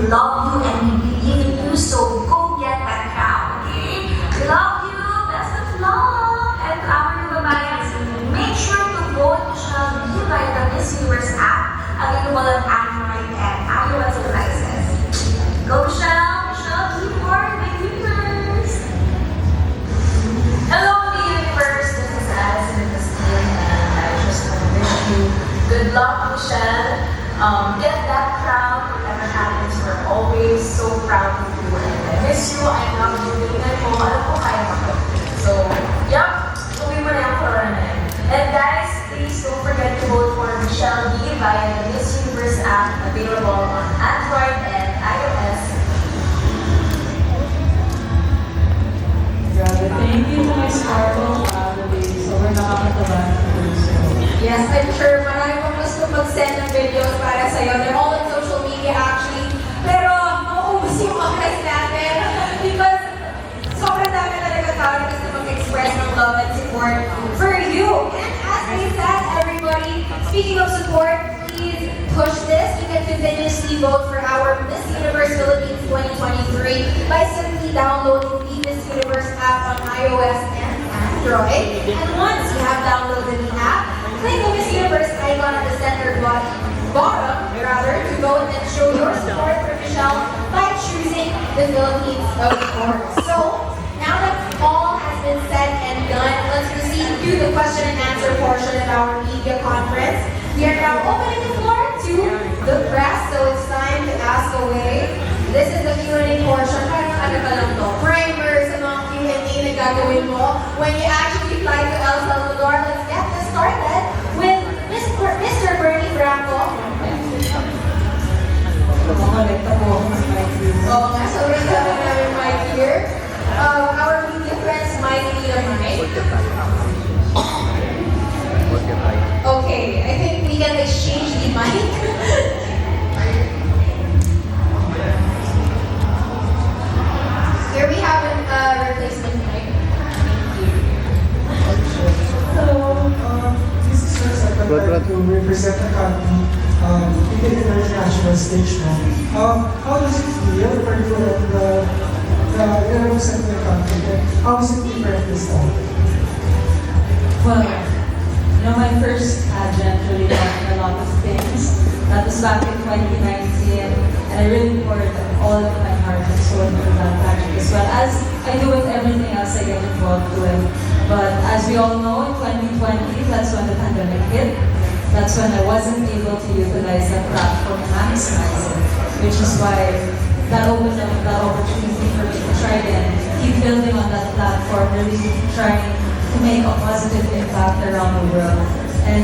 love you and we believe in you, so go get that crown, okay? We love you, best of luck! And to our new babayans, make sure to vote Michelle B via the Miss Universe app, available on Android and iOS devices. Go Michelle! Michelle B for the universe! Hello, the universe! This is Addison and Christine, and I just want to wish you good luck, Michelle. Get that crown, whatever happens, we're always so proud of you. And I miss you, I love you, tingnan mo, alam ko kaya mo. So, yup, tuloy mo na yung corona. And guys, please don't forget to vote for Michelle B via the Miss Universe app, available on Android and iOS. Thank you to my Sparkle Artist. So, we're nakakatawa. Yes, I'm sure marami pang gusto mag-send ng videos para sa'yo. They're all on social media actually. Pero, mauubos yung oras natin because sobrang dami talaga tao na gusto mag-express ng love and support for you. And as I said, everybody, speaking of support, please push this. You can continuously vote for our Miss Universe Philippines 2023 by simply downloading the Miss Universe app on iOS and Android. And once you have downloaded the app, click the Miss Universe icon at the center bottom, to go and then show your support for Michelle by choosing the Philippines, of course. So, now that all has been said and done, let's proceed to the question and answer portion of our media conference. We are now opening the floor to the press, so it's time to ask away. This is the Q&A portion. Parang ano ba lang to? Primer sa mga Q&A na gagawin mo when you actually fly to El Salvador. Let's get this started with Mr. Bernie Franco. Oo nga, so we're having our mic here. Our media friends might need a mic. Okay, I think we can exchange the mic. Here we have a replacement mic. Hello, this is your secretary to represent the country in the international stage now. How does it feel for you to represent the country? How is it different this time? Well, my first pageant really taught me a lot of things. That was back in 2019, and I really poured all of my heart and soul into that pageant as well, as I do with everything else I get involved with. But as we all know, in 2020, that's when the pandemic hit. That's when I wasn't able to utilize that platform and maximize it, which is why that opened up that opportunity for me to try and keep building on that platform, really trying to make a positive impact around the world. And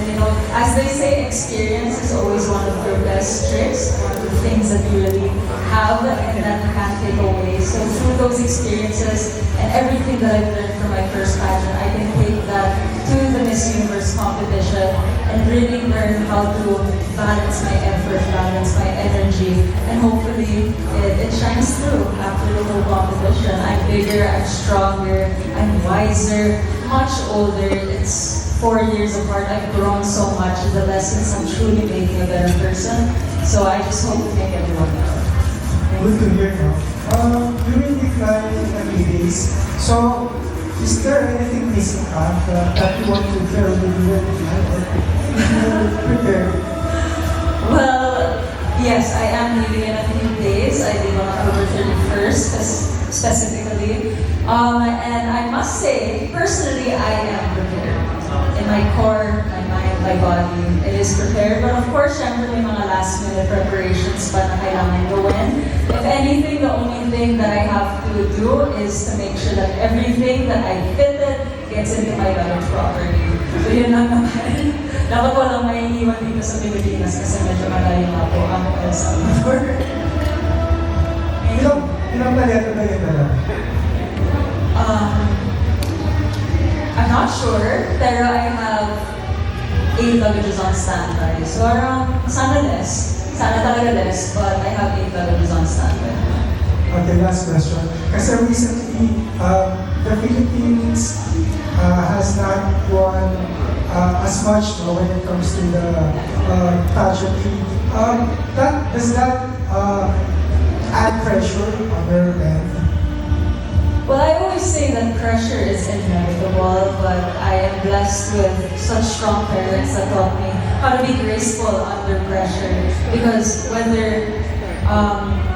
as they say, experience is always one of your best tricks, one of the things that you really have and that you can't take away. So through those experiences and everything that I've learned from my first pageant, I can take that to the Miss Universe competition and really learn how to balance my effort, balance my energy, and hopefully it shines through after the whole competition. I'm bigger, I'm stronger, I'm wiser, much older. It's 4 years apart. I've grown so much. The lessons have truly made me a better person. So I just hope to make everyone proud. Good to hear now. You will be flying every days. So, is there anything missing that you want to share with you and prepare? Well, yes, I am leaving in a few days. I leave on October 31st, specifically. And I must say, personally, I am prepared. In my core, my mind, my body, it is prepared. But of course, syempre may mga last minute preparations pa na kailangan gawin. If anything, the only thing that I have to do is to make sure that everything that I fitted gets into my luggage properly. So yun lang naman. Dapat walang maiiwan dito sa Pilipinas kasi medyo malayo nga po ang El Salvador. Ilang paleta na yun na lang? I'm not sure, pero I have 8 luggages on standby. So around, sana less. Sana talaga less, but I have 8 luggages on standby. Okay, last question. Kasi recently, the Philippines has not won as much when it comes to the pageantry. Does that add pressure on their end? Well, I always say that pressure is inevitable, but I am blessed with such strong parents that taught me how to be graceful under pressure. Because whether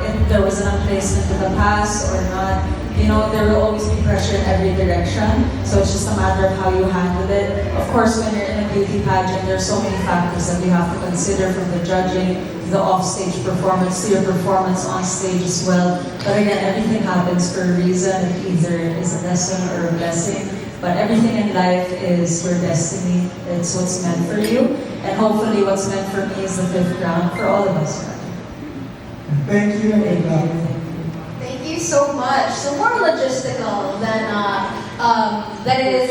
if there was an unplacement in the past or not, there will always be pressure in every direction. So it's just a matter of how you handle it. Of course, when you're in a beauty pageant, there are so many factors that you have to consider, from the judging, to the off-stage performance, to your performance on stage as well. But again, everything happens for a reason. It either is a lesson or a blessing. But everything in life is your destiny. It's what's meant for you. And hopefully what's meant for me is the fifth round for all of us. Thank you. Thank you so much. So more logistical than it is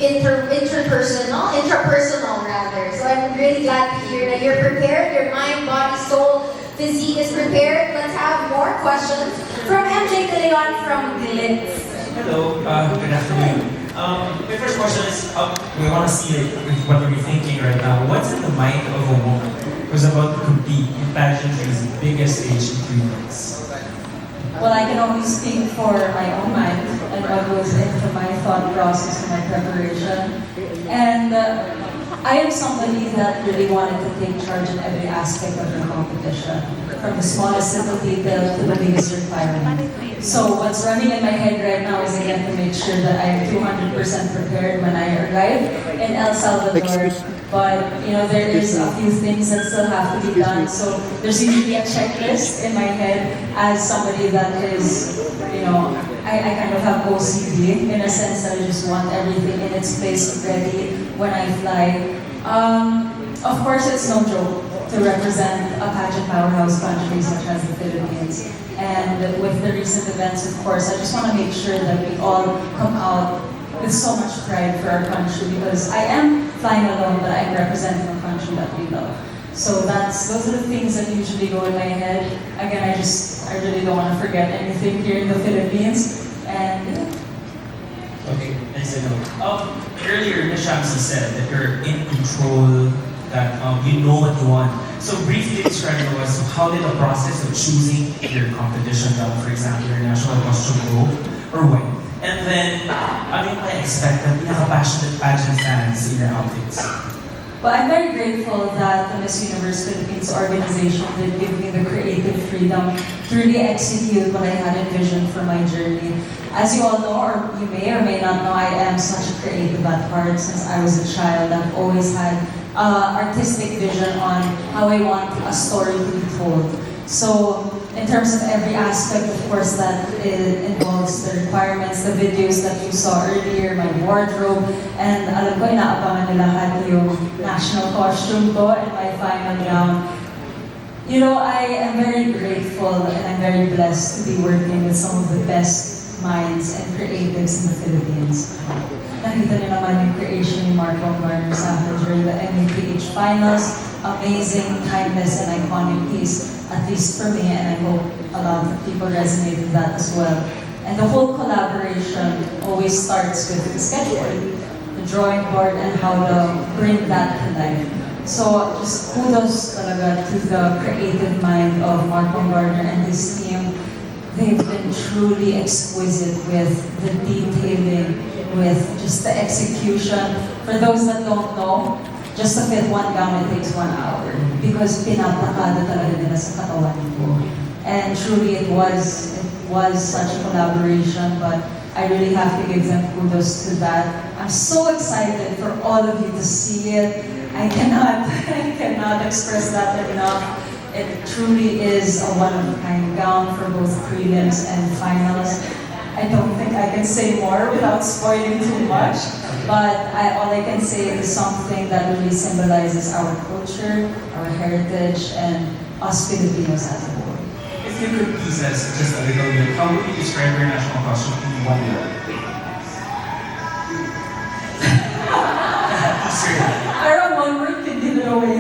intrapersonal rather. So I'm really glad to hear that you're prepared. Your mind, body, soul, physique is prepared. Let's have more questions from MJ De Leon from Glitz. Hello, good afternoon. My first question is, we want to see what you're thinking right now. What's in the mind of a woman who's about to compete in pageantry's biggest stage in 3 months? Well, I can only speak for my own mind and what goes into my thought process and my preparation. And I am somebody that really wanted to take charge in every aspect of the competition, from the smallest little detail to the biggest requirement. So what's running in my head right now is, again, to make sure that I am 200% prepared when I arrive in El Salvador. But there is a few things that still have to be done. So there's usually a checklist in my head as somebody that is, I kind of have OCD in a sense that I just want everything in its place ready when I fly. Of course, it's no joke to represent a pageant powerhouse country such as the Philippines. And with the recent events, of course, I just want to make sure that we all come out with so much pride for our country, because I am flying alone, but I'm representing a country that we love. So those are the things that usually go in my head. Again, I really don't want to forget anything here in the Philippines. And Okay, nice to know. Earlier, Ms. Shamsi said that you're in control, that you know what you want. So briefly describe to us, how did the process of choosing your competition gown, for example, your national costume go, or when? And then, I expect that pinaka-passionate pageant fans in your outfits. Well, I'm very grateful that the Miss Universe Philippines organization did give me the creative freedom to really execute what I had envisioned for my journey. As you all know, or you may or may not know, I am such a creative at heart. Since I was a child, I've always had artistic vision on how I want a story to be told. So, in terms of every aspect, of course, that it involves the requirements, the videos that you saw earlier, my wardrobe, and alam ko, inaabangan nila lahat yung national costume ko and my final gown. I am very grateful and I'm very blessed to be working with some of the best minds and creatives in the Philippines. Nakita niyo naman yung creation ni Marco Garner sa akin during the MEPH finals. Amazing, timeless, and iconic piece, at least for me, and I hope a lot of people resonate with that as well. And the whole collaboration always starts with the sketchboard, the drawing board, and how to bring that to life. So just kudos talaga to the creative mind of Marco Garner and his team. They've been truly exquisite with the detailing, with just the execution. For those that don't know, just to fit one gown, it takes 1 hour because pinaplakada talaga nila sa katawan ko. And truly, it was such a collaboration, but I really have to give them kudos to that. I'm so excited for all of you to see it. I cannot express that enough. It truly is a one-of-a-kind gown for both prelims and finals. I don't think I can say more without spoiling too much, but all I can say is something that really symbolizes our culture, our heritage, and us Filipinos as a whole. If you could tease us just a little bit, how would you describe your national costume in 1 word? Around 1 word can give it away.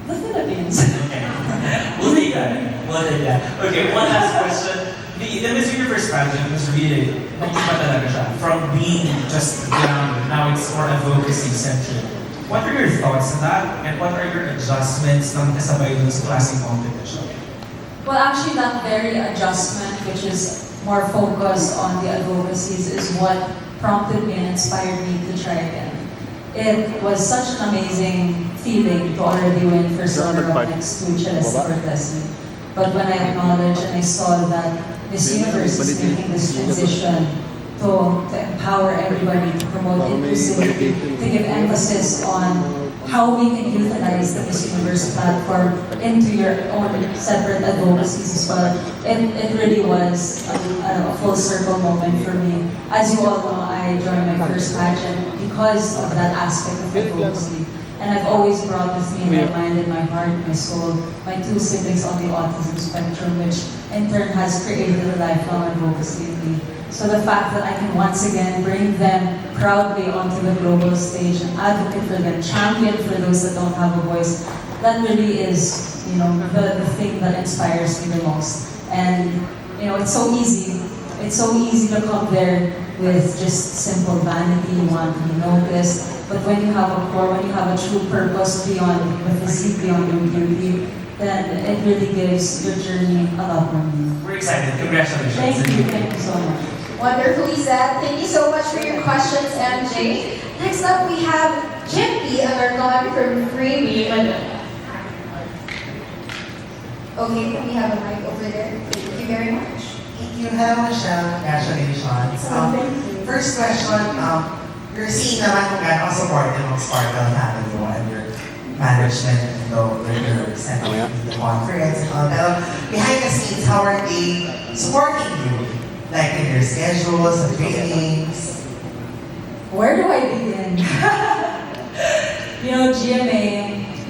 The Philippines. Okay. We'll take that. Okay, one last question. The Miss Universe pageant was really, nag-iba talaga siya. From being just grounded, now it's more advocacy centric. What are your thoughts on that? And what are your adjustments ng kasabay dun sa classic competition? Well, actually, that very adjustment, which is more focused on the advocacies, is what prompted me and inspired me to try again. It was such an amazing feeling to already win for silver next to Celeste Cortez. But when I acknowledged and I saw that Miss Universe is making this transition to empower everybody, to promote inclusivity, to give emphasis on how we can utilize the Miss Universe platform into your own separate advocacies as well. It really was a full circle moment for me. As you all know, I joined my first pageant because of that aspect of advocacy. And I've always brought with me in my mind and my heart, my soul, my two siblings on the autism spectrum, which in turn has created a lifelong advocacy in me. So the fact that I can once again bring them proudly onto the global stage and advocate for them, champion for those that don't have a voice, that really is, the thing that inspires me the most. And, it's so easy. It's so easy to come there with just simple vanity, you want to be noticed. But when you have a core, when you have a true purpose beyond the physique, beyond your beauty, then it really gives your journey a lot more meaning. We're excited. Congratulations. Thank you so much. Wonderfully said. Thank you so much for your questions, MJ. Next up, we have GMa Sparkle from Freebie. Okay, can we have a mic over there? Thank you very much. Thank you. Hello, Michelle. Congratulations. First question, you're seeing naman kung gaano ka-supportive ng Sparkle family mo and your management and your setting the conference and all that. Behind the scenes, how are they supporting you? Like in your schedules, and trainings? Where do I begin?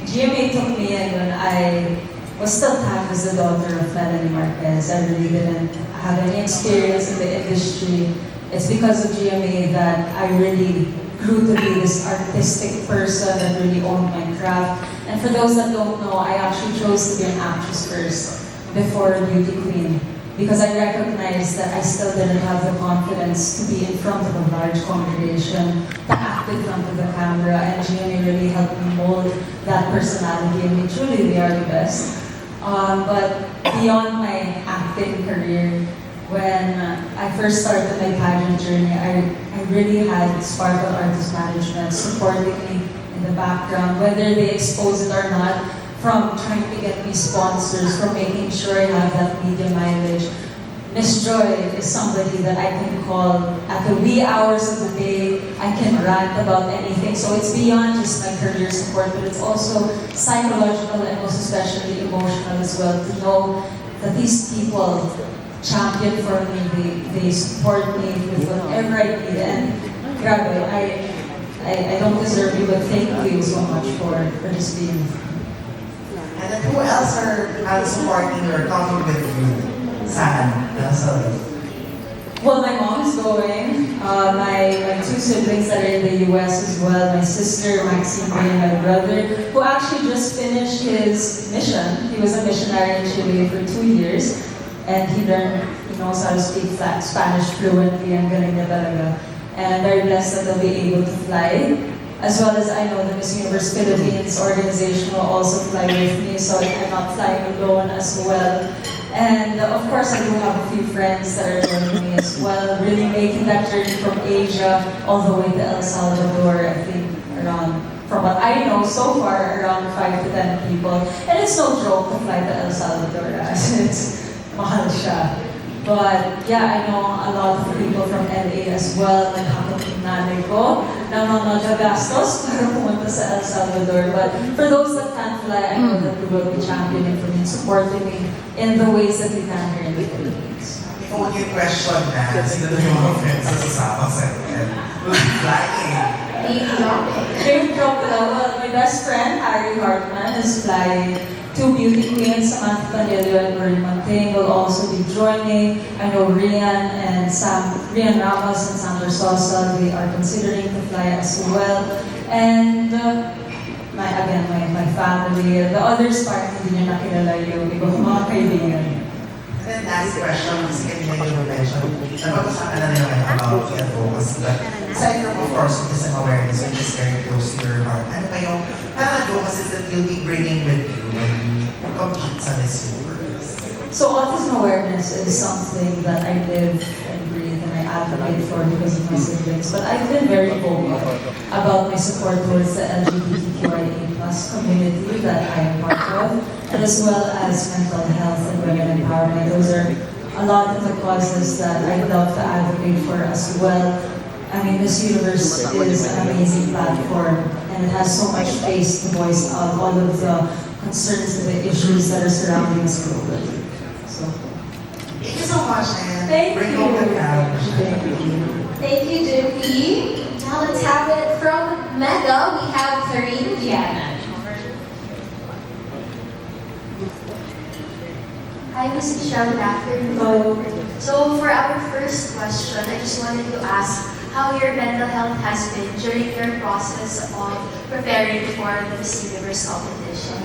GMa took me in when I was still tagged as the daughter of Melanie Marquez. I really didn't have any experience in the industry. It's because of GMa that I really grew to be this artistic person that really owned my craft. And for those that don't know, I actually chose to be an actress first before a beauty queen, because I recognized that I still didn't have the confidence to be in front of a large congregation, to act in front of the camera, and GMa really helped me mold that personality, and truly they are the best. But beyond my acting career, when I first started my pageant journey, I really had Sparkle Artist management supporting me in the background, whether they expose it or not, from trying to get me sponsors, from making sure I have that media mileage. Miss Joy is somebody that I can call at the wee hours of the day. I can rant about anything. So it's beyond just my career support, but it's also psychological and most especially emotional as well, to know that these people champion for me, they support me with whatever I need. And grabe, I don't deserve you, but thank you so much for just being with me. And then who else are supporting or coming with you? Saan? Well, my mom is going. My two siblings that are in the US as well. My sister, Maxine, and my brother, who actually just finished his mission. He was a missionary in Chile for 2 years. And he knows how to speak Spanish fluently and galing na talaga. And I'm very blessed that they'll be able to fly. As well as I know the Miss Universe Philippines organization will also fly with me, so I'm not flying alone as well. And of course, I do have a few friends that are joining me as well, really making that journey from Asia all the way to El Salvador. I think around, from what I know so far, around 5 to 10 people. And it's no joke to fly to El Salvador, as it's mahal siya. But yeah, I know a lot of people from LA as well. Nagkakating nanay ko na mga gastos para pumunta sa El Salvador. But for those that can't fly, I know that we will be championing for me, supporting me in the ways that we can here in the Philippines. Kung yung question na, sino yung mga friends sa sasama sa atin? Who's flying? Name drop well, my best friend, Harry Hartman, is flying. Two beauty queens, Samantha Panelio and Marie Manting, will also be joining. I know Rian Ramos and Sandra Sosa, they are considering to fly as well. And my family, the others parang hindi niya nakilala yung ibang mga kaibigan. And then last question, kasi kanina yung mention, napag-usapan na rin naman about the advocacy. But aside from, of course, autism awareness, which is very close to your heart, ano pa yung advocacies that you'll be bringing with you when you compete sa Miss Universe? So autism awareness is something that I live and breathe and I advocate for because of my siblings. But I've been very vocal about my support towards the LGBTQIA+ community that I am part of, and as well as mental health and women empowerment. Those are a lot of the causes that I love to advocate for as well. I mean, Miss Universe is an amazing platform and it has so much space to voice out all of the concerns and the issues that are surrounding us globally. So, Thank you so much, and Thank bring you. home the crown. Thank you, Jimmy. Now let's have it from Mega. We have Karine Diana. Hi, Ms. Michelle. Good afternoon. So for our first question, I just wanted to ask how your mental health has been during your process of preparing for the Miss Universe competition.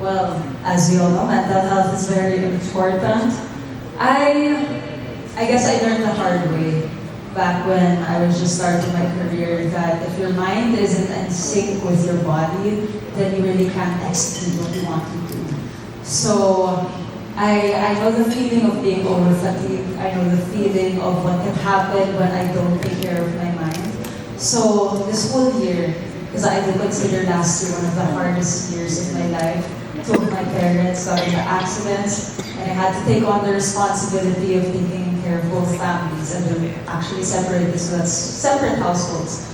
well, as we all know, mental health is very important. I guess I learned the hard way back when I was just starting my career that if your mind isn't in sync with your body, then you really can't execute what you want to do. So I know the feeling of being over fatigued. I know the feeling of what can happen when I don't take care of my mind. So this whole year, because I do consider last year one of the hardest years of my life, took my parents, got into accidents, and I had to take on the responsibility of taking care of both families, and they're actually separated, so that's separate households.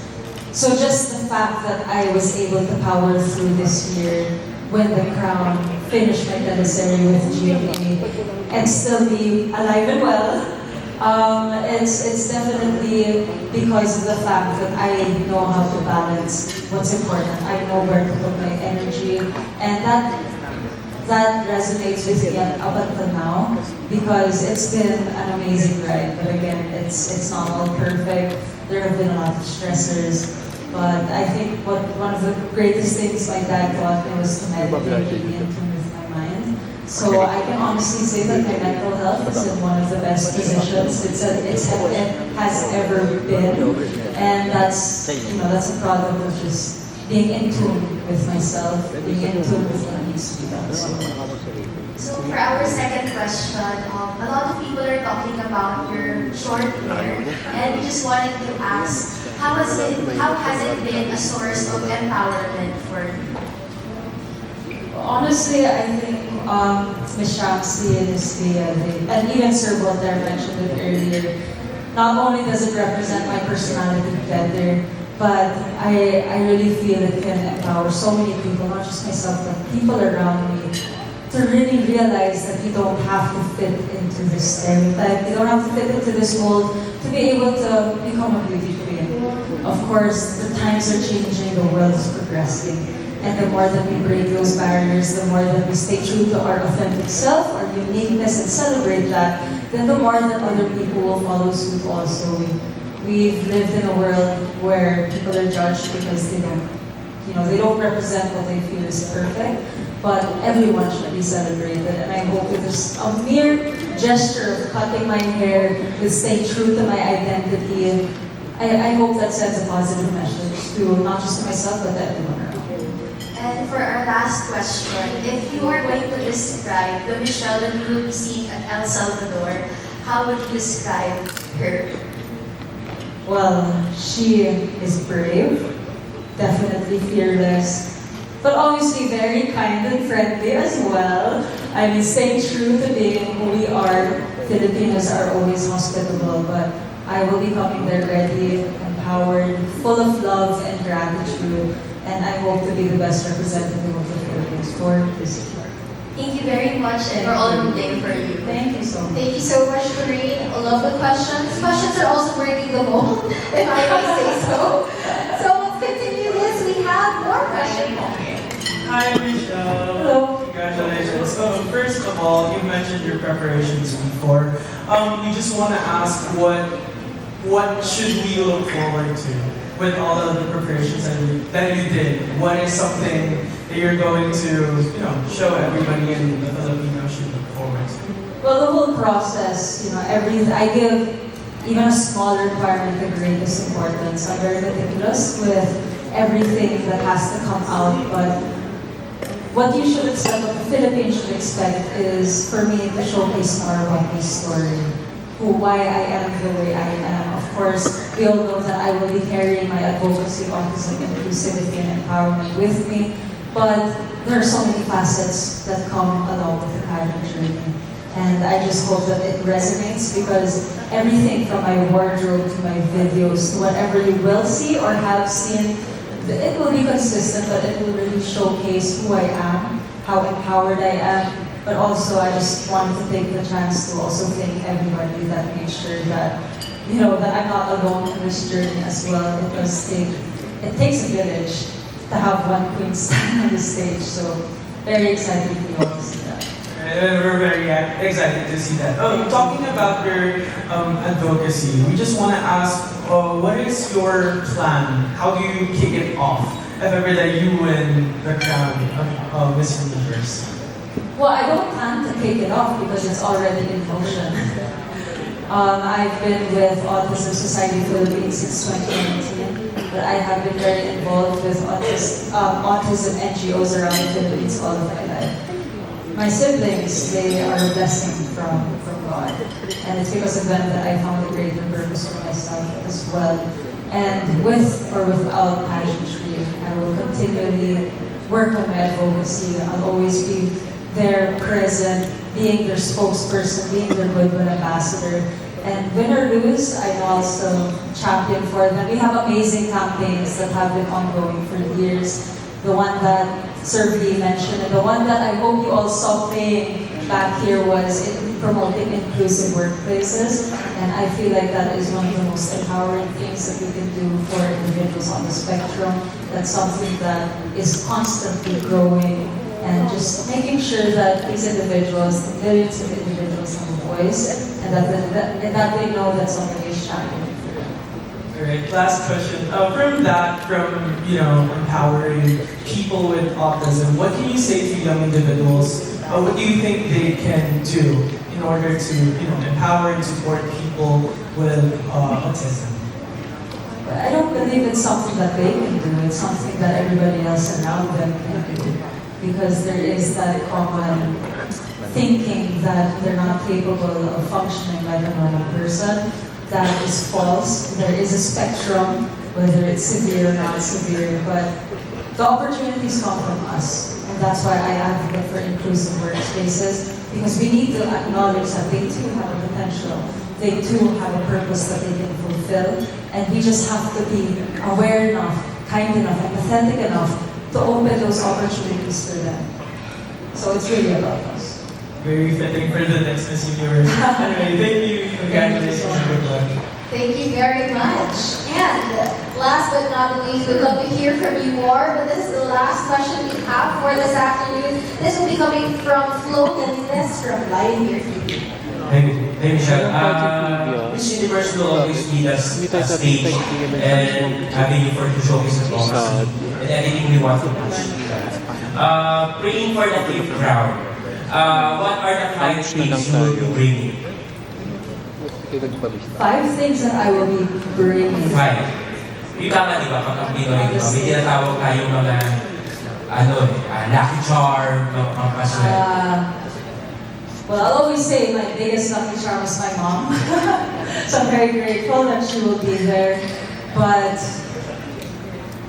So just the fact that I was able to power through this year, win the crown, finish my teleseries with GMa, and still be alive and well, it's definitely because of the fact that I know how to balance what's important. I know where to put my energy, and that resonates with me up until now because it's been an amazing ride. But again, it's not all perfect. There have been a lot of stressors. But I think one of the greatest things my dad taught me was to meditate and be in tune with my mind. So I can honestly say that my mental health is in one of the best positions it has ever been. And that's a product of just being in tune with myself, being in tune with what needs to be done. So for our second question, a lot of people are talking about your short hair, and we just wanted to ask, how has it been a source of empowerment for you? Honestly, I think Ms. Shamsi and Ms. Leah, and even Sir Walter mentioned it earlier, not only does it represent my personality better, but I really feel it can empower so many people, not just myself, but people around me, to really realize that you don't have to fit into this stereotype, you don't have to fit into this mold to be able to become a beauty queen. Of course, the times are changing, the world is progressing, and the more that we break those barriers, the more that we stay true to our authentic self, our uniqueness, and celebrate that, then the more that other people will follow suit also. We've lived in a world where people are judged because they don't represent what they feel is perfect, but everyone should be celebrated. And I hope with this a mere gesture of cutting my hair, with staying true to my identity, I hope that sends a positive message to not just myself, but to everyone around. And for our last question, if you are going to describe the Michelle that you will be seeing at El Salvador, how would you describe her? Well, she is brave, definitely fearless, but obviously very kind and friendly as well. I mean, staying true to being who we are. Filipinos are always hospitable, but I will be coming there ready, empowered, full of love and gratitude, and I hope to be the best representative of the Philippines for this year. Thank you very much, and we're all rooting for you. Thank you so much. Thank you so much, Karine. I love the questions. Questions are also breaking the mold, if I may say so. So let's continue this. We have more questions. Hi, Michelle. Hello. Congratulations. So, first of all, you mentioned your preparations before. We just want to ask what should we look forward to with all of the preparations that you did? What is something that you're going to, show everybody in the Filipinos should look forward to? Well, the whole process, I give even a small requirement the greatest importance. I'm very meticulous with everything that has to come out, but what you should expect, what the Philippines should expect, is for me to showcase more about my story, why I am the way I am. Of course, we all know that I will be carrying my advocacy, autism, inclusivity, and empowerment with me, but there are so many facets that come along with the pageant journey. And I just hope that it resonates, because everything from my wardrobe to my videos to whatever you will see or have seen, it will be consistent, but it will really showcase who I am, how empowered I am. But also, I just wanted to take the chance to also thank everybody that made sure that, that I'm not alone in this journey as well, because it takes a village to have one queen stand on the stage. So, very excited for you all to see that. We're very excited to see that. Talking about your advocacy, we just want to ask, what is your plan? How do you kick it off if ever that you win the crown of Miss Universe? Well, I don't plan to kick it off because it's already in motion. I've been with Autism Society Philippines since 2019, but I have been very involved with autism NGOs around the Philippines all of my life. My siblings, they are a blessing from God. And it's because of them that I found a greater purpose for myself as well. And with or without pageantry, I will continually work on my advocacy. I'll always be there, present, being their spokesperson, being their goodwill ambassador. And win or lose, I will also champion for them. We have amazing campaigns that have been ongoing for years. The one that Sir V mentioned, and the one that I hope you all saw playing back here was promoting inclusive workplaces. And I feel like that is one of the most empowering things that we can do for individuals on the spectrum. That's something that is constantly growing, and just making sure that these individuals, the millions of individuals, have a voice, and that they know that somebody is championing. All right, last question. From empowering people with autism, what can you say to young individuals? What do you think they can do in order to empower and support people with autism? I don't believe it's something that they can do. It's something that everybody else around them can do, because there is that common thinking that they're not capable of functioning like a normal person. That is false. There is a spectrum, whether it's severe or not severe, but the opportunities come from us. And that's why I advocate for inclusive workspaces, because we need to acknowledge that they too have a potential. They too have a purpose that they can fulfill. And we just have to be aware enough, kind enough, empathetic enough to open those opportunities for them. So it's really about us. Very fitting for the next Miss Universe. Anyway, thank you. Congratulations. Good luck. Thank you very much. And last but not least, we'd love to hear from you more, but this is the last question we have for this afternoon. This will be coming from Flo Galinas from Live Here TV. Hey Michelle, Miss Universe will always need us a stage and avenue for to showcase advocacy and everything we want to push. Praying for the fifth crown. What are the 5 things you will be bringing? 5 things that I will be bringing. 5. Yung tama, di ba? Pag ang Pinoy, may tinatawag tayong mga, lucky charm, mga paswell. Well, I'll always say my biggest lucky charm is my mom. So I'm very grateful that she will be there. But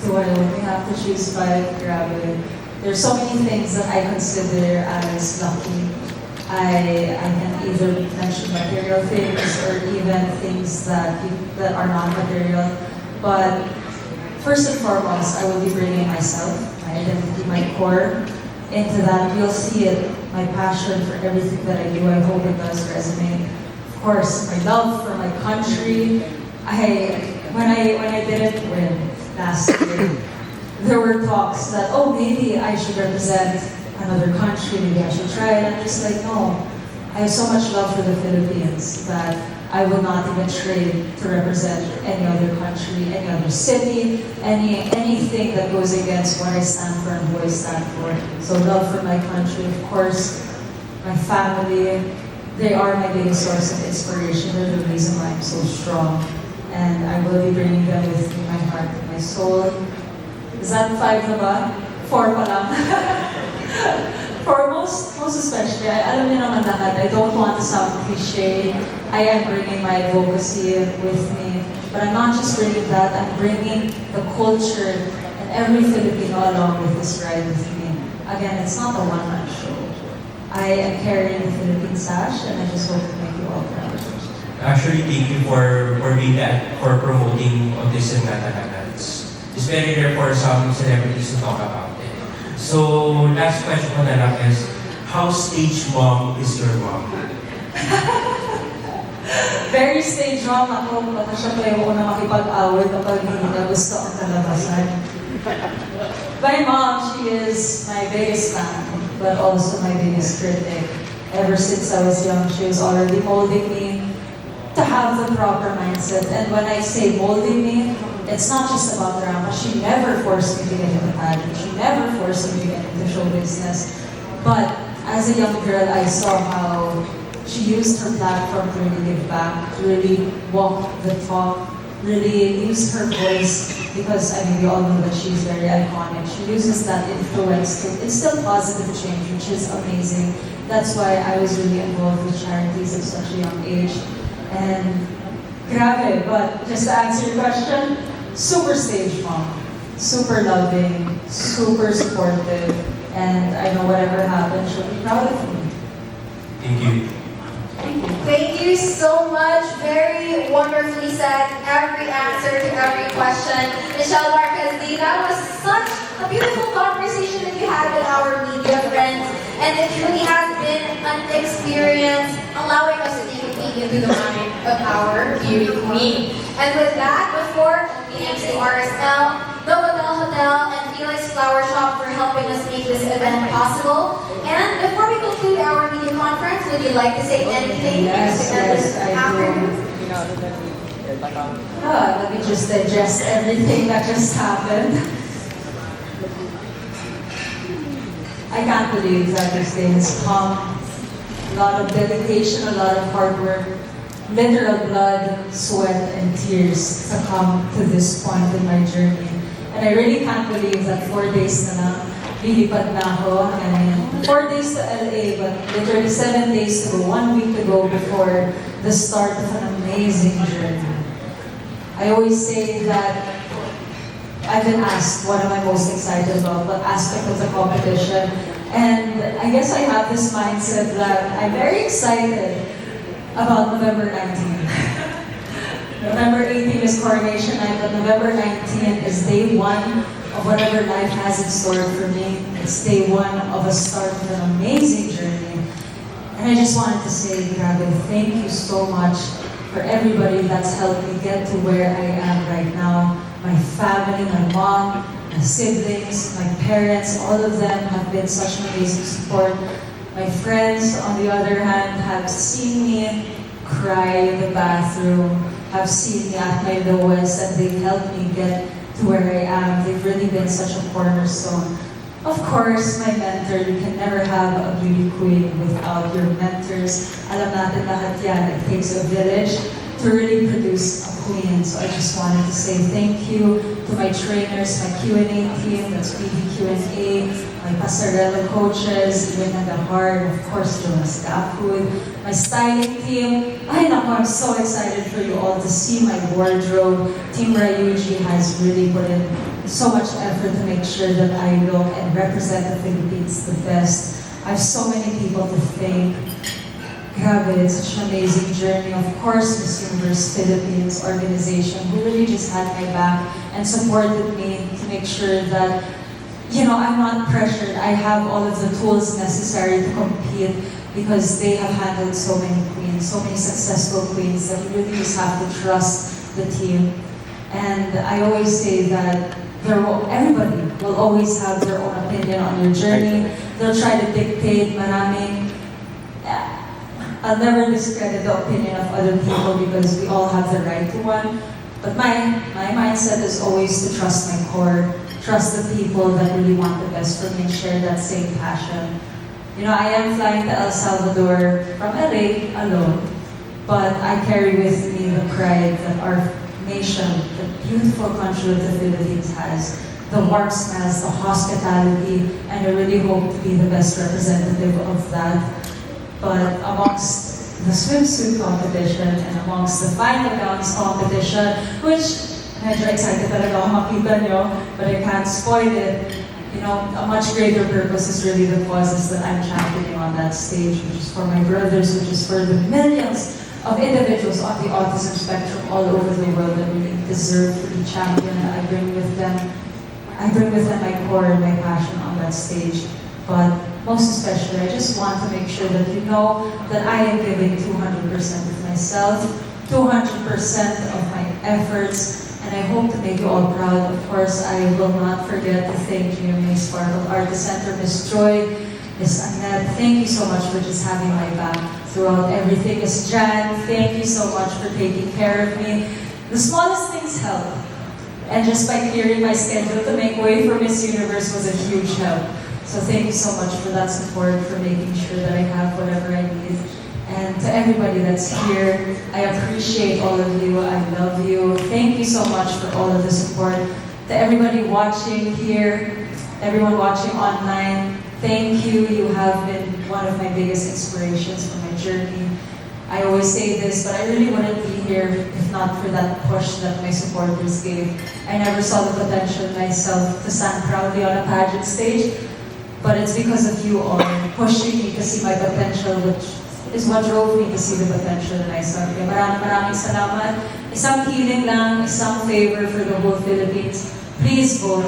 do I only have to choose 5? Grabe. There's so many things that I consider as lucky. I can either mention material things or even things that are non-material. But first and foremost, I will be bringing myself, my identity, my core into that. You'll see it, my passion for everything that I do. I hope it does resonate. Of course, my love for my country. When I didn't win last year, there were talks that, maybe I should represent another country, maybe I should try it. I'm just like, no. I have so much love for the Philippines that I will not even trade to represent any other country, any other city, anything that goes against what I stand for and who I stand for. So love for my country, of course, my family, they are my biggest source of inspiration. They're the reason why I'm so strong. And I will be bringing them with me, my heart and my soul. Is that 5 na ba? 4 pa lang. For most especially, alam niyo naman lahat, I don't want to sound cliche. I am bringing my advocacy with me. But I'm not just bringing that, I'm bringing the culture and every Filipino along with this ride with me. Again, it's not a one-man show. I am carrying the Philippine sash, and I just hope to make you all proud. Actually, thank you for being that, for promoting autism na talaga. It's very rare for some celebrities to talk about it. So, last question ko na lang is, how stage mom is your mom? Very stage wrong ako, baka siya pa yung unang makipag-away kapag hindi na gusto ang kalabasan. My mom, she is my biggest fan, but also my biggest critic. Ever since I was young, she was already molding me to have the proper mindset. And when I say molding me, it's not just about drama. She never forced me to get into pageant. She never forced me to get into show business. But as a young girl, I saw how she used her platform to really give back, to really walk the talk, really use her voice, because I mean, we all know that she's very iconic. She uses that influence to instill positive change, which is amazing. That's why I was really involved with charities at such a young age. And grabe, but just to answer your question, super stage mom, super loving, super supportive, and I know whatever happens, she'll be proud of me. Thank you. Thank you so much. Very wonderfully said. Every answer to every question. Michelle Marquez, that was such a beautiful conversation that you had with our media friends. And it truly has been an experience allowing us to take a peek into the mind of our beauty queen. And with that, before the MC RSL, Novotel Hotel, and Felix Flower Shop for helping us make this event possible. And before we conclude our media conference, would you like to say anything to end this afternoon? Let me just digest everything that just happened. I can't believe that this day has come. A lot of dedication, a lot of hard work, literal blood, sweat, and tears to come to this point in my journey. And I really can't believe that 4 days na lang, lilipad na ako. And 4 days to LA, but literally 7 days to go, 1 week to go before the start of an amazing journey. I always say that I've been asked what am I most excited about, what aspect of the competition. And I guess I have this mindset that I'm very excited about November 19th. November 18th is coronation night, but November 19th is day 1 of whatever life has in store for me. It's day 1 of a start of an amazing journey. And I just wanted to say, grabe, thank you so much for everybody that's helped me get to where I am right now. My family, my mom, my siblings, my parents, all of them have been such an amazing support. My friends, on the other hand, have seen me cry in the bathroom, have seen me at my lowest, and they've helped me get to where I am. They've really been such a cornerstone. Of course, my mentor, you can never have a beauty queen without your mentors. Alam natin lahat yan, it takes a village to really produce a queen. So I just wanted to say thank you to my trainers, my Q&A team, that's BB Q&A, my pasarela coaches, even at the heart, of course, Jonas Food, my styling team. Ay naku, I'm so excited for you all to see my wardrobe. Team Ryuji has really put in so much effort to make sure that I look and represent the Philippines the best. I have so many people to thank. Grabe, it's such an amazing journey. Of course, Miss Universe Philippines organization who really just had my back and supported me to make sure that, you know, I'm not pressured. I have all of the tools necessary to compete because they have handled so many queens, so many successful queens that we really just have to trust the team. And I always say that everybody will always have their own opinion on your journey. They'll try to dictate maraming. I'll never discredit the opinion of other people because we all have the right to one. But my mindset is always to trust my core, trust the people that really want the best for me and share that same passion. You know, I am flying to El Salvador from LA alone, but I carry with me the pride that our nation, the beautiful country of the Philippines has, the warm smells, the hospitality, and I really hope to be the best representative of that. But amongst the swimsuit competition and amongst the final gowns competition, which medyo excited talaga ako makita nyo, but I can't spoil it. You know, a much greater purpose is really the causes that I'm championing on that stage, which is for my brothers, which is for the millions of individuals on the autism spectrum all over the world that really deserve to be championed. I bring with them my core and my passion on that stage. But most especially, I just want to make sure that you know that I am giving 200% of myself, 200% of my efforts, and I hope to make you all proud. Of course, I will not forget to thank GMa Sparkle Artist Center, Miss Joy, Miss Annette. Thank you so much for just having my back throughout everything. Miss Jan, thank you so much for taking care of me. The smallest things help. And just by clearing my schedule to make way for Miss Universe was a huge help. So thank you so much for that support, for making sure that I have whatever I need. And to everybody that's here, I appreciate all of you. I love you. Thank you so much for all of the support. To everybody watching here, everyone watching online, thank you. You have been one of my biggest inspirations for my journey. I always say this, but I really wouldn't be here if not for that push that my supporters gave. I never saw the potential in myself to stand proudly on a pageant stage, but it's because of you all pushing me to see my potential, which is what drove me to see the potential that I saw. Kaya maraming salamat. Isang healing lang, isang favor for the whole Philippines. Please vote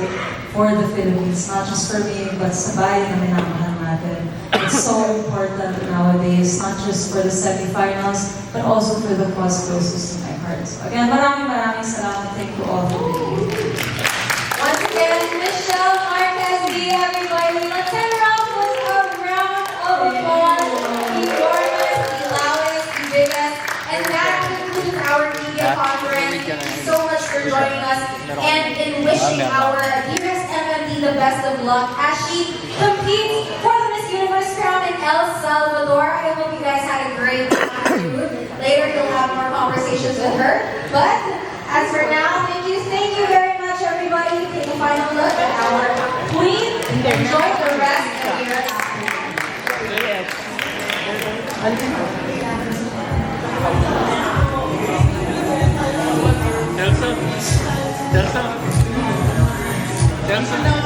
for the Philippines, not just for me, but sa bayan na minamahal natin. It's so important nowadays, not just for the semifinals, but also for the cause closest to my heart. So again, maraming salamat. Thank you all for being here. Once again, Michelle Marquez, everybody. Let's send her out with a round of applause. The warmest, the loudest, the biggest. And that concludes our media conference. Thank you so much for joining us and in wishing our dearest MMD the best of luck as she competes for the Miss Universe crown in El Salvador. I hope you guys had a great afternoon. Later you'll have more conversations with her. But as for now, thank you very much everybody. Take a final look at our queen. Enjoy the rest of your afternoon. Delta.